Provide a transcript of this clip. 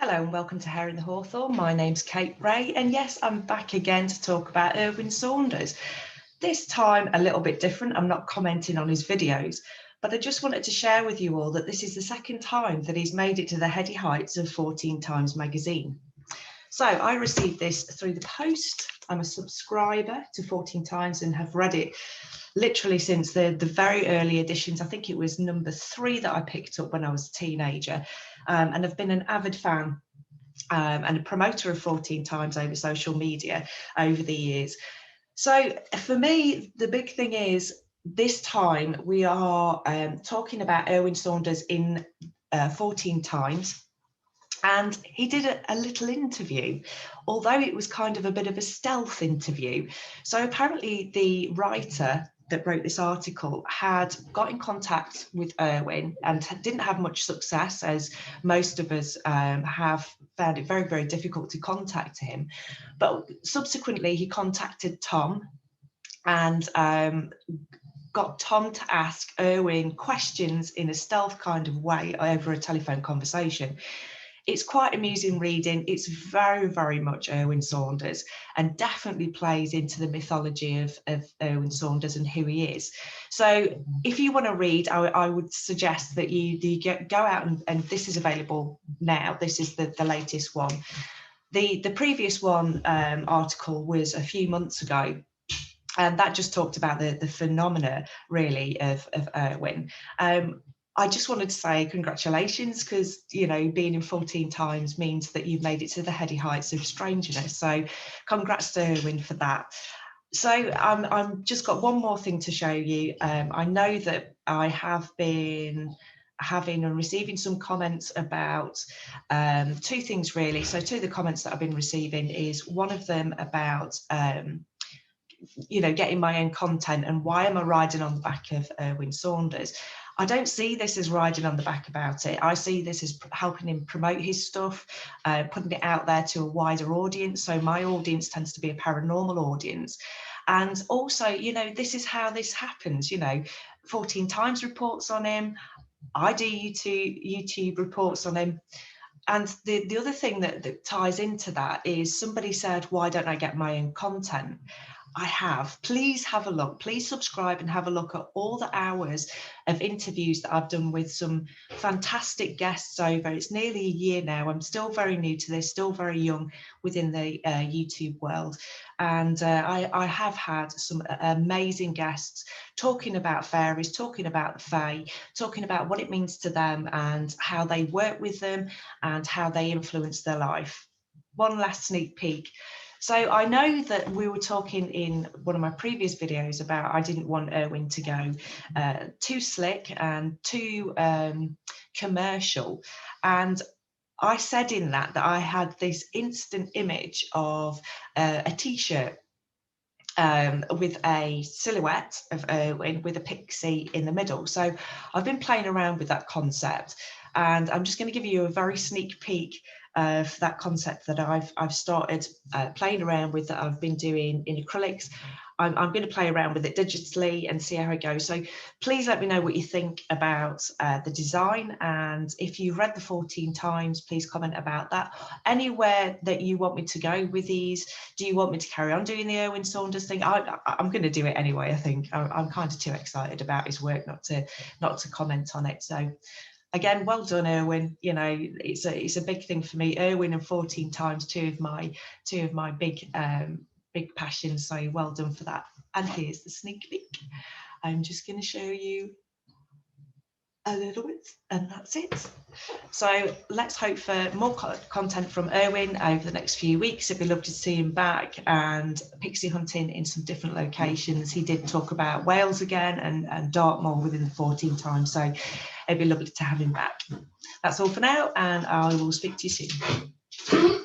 Hello and welcome to Hare in the Hawthorn. My name's Kate Ray, and yes, I'm back again to talk about Erwin Saunders. This time a little bit different. I'm not commenting on his videos, but I just wanted to share with you all that this is the second time that he's made it to the heady heights of Fortean Times magazine. So I received this through the post. I'm a subscriber to Fortean Times and have read it literally since the very early editions. I think it was number 3 that I picked up when I was a teenager, and I've been an avid fan and a promoter of Fortean Times over social media over the years. So for me, the big thing is this time we are talking about Erwin Saunders in Fortean Times. And he did a little interview, although it was kind of a bit of a stealth interview. So apparently the writer that wrote this article had got in contact with Erwin and didn't have much success, as most of us have found it very, very difficult to contact him. But subsequently he contacted Tom and got Tom to ask Erwin questions in a stealth kind of way over a telephone conversation. It's quite amusing reading. It's very, very much Erwin Saunders and definitely plays into the mythology of Erwin Saunders and who he is. So if you want to read, I would suggest that you go out and this is available now. This is the latest one. The previous one article was a few months ago. And that just talked about the phenomena, really, of Erwin. I just wanted to say congratulations, because, you know, being in Fortean Times means that you've made it to the heady heights of strangeness. So congrats to Erwin for that. So I'm just got one more thing to show you. I know that I have been having and receiving some comments about 2 things, really. So 2 of the comments that I've been receiving is one of them about you know, getting my own content and why am I riding on the back of Erwin Saunders. I don't see this as riding on the back about it. I see this as helping him promote his stuff, putting it out there to a wider audience. So my audience tends to be a paranormal audience. And also, you know, this is how this happens. You know, Fortean Times reports on him. I do YouTube reports on him. And the other thing that ties into that is somebody said, why don't I get my own content? I have. Please have a look. Please subscribe and have a look at all the hours of interviews that I've done with some fantastic guests over. It's nearly a year now. I'm still very new to this, still very young within the YouTube world. And I have had some amazing guests talking about fairies, talking about the fae, talking about what it means to them and how they work with them and how they influence their life. One last sneak peek. So I know that we were talking in one of my previous videos about I didn't want Erwin to go too slick and too commercial. And I said in that I had this instant image of a t-shirt with a silhouette of Erwin with a pixie in the middle. So I've been playing around with that concept, and I'm just going to give you a very sneak peek of that concept that I've started playing around with, that I've been doing in acrylics. I'm going to play around with it digitally and see how it goes. So please let me know what you think about the design, and if you read the Fortean Times, please comment about that. Anywhere that you want me to go with these. Do you want me to carry on doing the Erwin Saunders thing? I'm going to do it anyway. I think I'm kind of too excited about his work not to comment on it. So again, well done, Erwin. You know, it's a big thing for me. Erwin and Fortean Times, two of my big passions. So well done for that. And here's the sneak peek. I'm just going to show you a little bit, and that's it. So let's hope for more content from Erwin over the next few weeks. It'd be lovely to see him back and pixie hunting in some different locations. He did talk about Wales again and Dartmoor within the Fortean Times. So it'd be lovely to have him back. That's all for now, and I will speak to you soon.